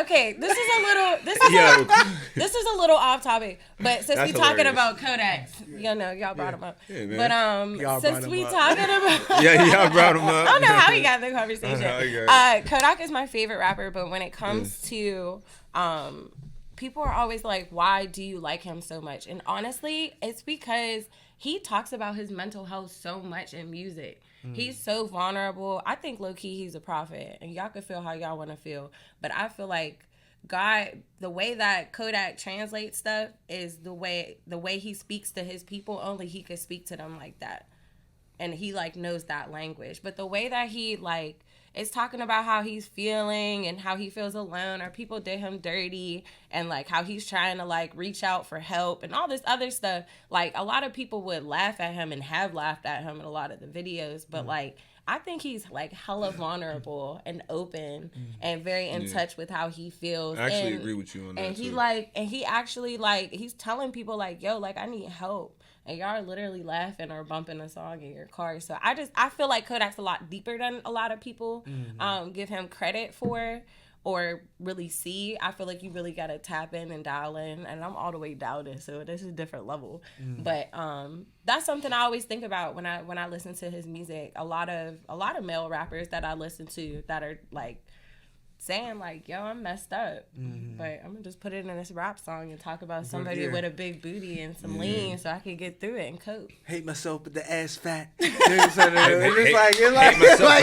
Okay, this is a little off topic, but since we talking about Kodaks, y'all brought him up. Yeah, but since we talking about y'all brought him up. I don't know how we got the conversation. Kodak is my favorite rapper, but when it comes to people are always like, why do you like him so much? And honestly, it's because he talks about his mental health so much in music. He's so vulnerable. I think low-key he's a prophet. And y'all can feel how y'all want to feel. But I feel like God, the way that Kodak translates stuff is the way he speaks to his people. Only he could speak to them like that. And he, like, knows that language. But the way that he, like, is talking about how he's feeling and how he feels alone or people did him dirty and, like, how he's trying to, like, reach out for help and all this other stuff. Like, a lot of people would laugh at him and have laughed at him in a lot of the videos. But, like, I think he's, like, hella vulnerable and open and very in touch with how he feels. I actually agree with you on that, and he, too. and he actually, like, he's telling people, like, yo, like, I need help. And y'all are literally laughing or bumping a song in your car. So I feel like Kodak's a lot deeper than a lot of people give him credit for or really see. I feel like you really got to tap in and dial in. And I'm all the way dialed in, so this is a different level. But that's something I always think about when I listen to his music. A lot of male rappers that I listen to that are like saying like, yo, I'm messed up, but I'm gonna just put it in this rap song and talk about somebody with a big booty and some lean so I can get through it and cope. Hate myself, but the ass fat. It's like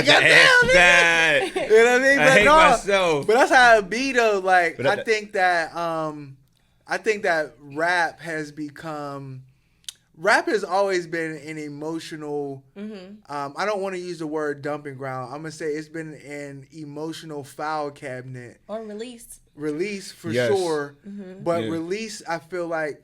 goddamn, fat. You know what I mean? I hate myself. But that's how it be though. Like I think that rap has always been an emotional, I don't want to use the word dumping ground. I'm going to say it's been an emotional file cabinet. Or release. Release for sure. But release, I feel like,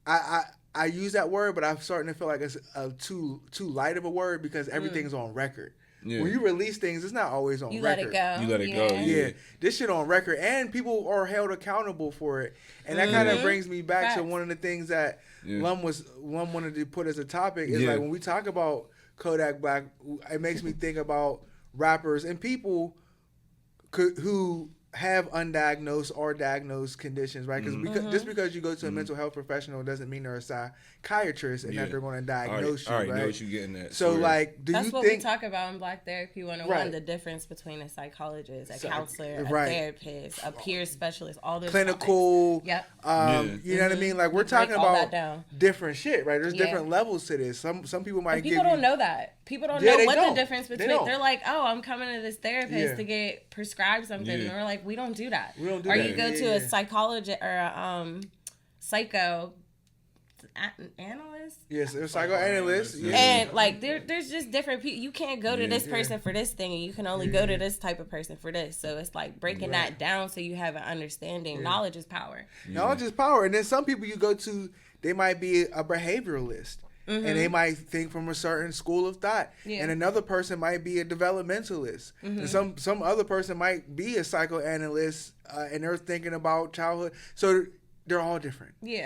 I use that word, but I'm starting to feel like it's too light of a word because everything's on record. Yeah. When you release things, it's not always on record. You let it go. Yeah. This shit on record. And people are held accountable for it. And that kind of brings me back to one of the things that Lum wanted to put as a topic is like when we talk about Kodak Black, it makes me think about rappers and people who have undiagnosed or diagnosed conditions, right? Because just because you go to a mental health professional doesn't mean they're a psychiatrist and that they're going to diagnose you, right? Know what you're getting at. So, like, that's what we talk about in Black Therapy 101, the difference between a psychologist, a counselor, a therapist, a peer specialist, all those clinical, you know what I mean? Like, we're talking about different shit, right? There's different levels to this. Some people might people don't know that. People don't know what the difference between. They're like, oh, I'm coming to this therapist to get prescribed something, and we're like, we don't do that. We don't do or that. You go to a psychologist or a psycho analyst. Yes, a psychoanalyst. Yeah. And like there's just different people. You can't go to this person for this thing, and you can only go to this type of person for this. So it's like breaking that down so you have an understanding. Yeah. Knowledge is power. Knowledge is power. And then some people you go to, they might be a behavioralist. And they might think from a certain school of thought. And another person might be a developmentalist. And some other person might be a psychoanalyst and they're thinking about childhood. So they're all different. Yeah.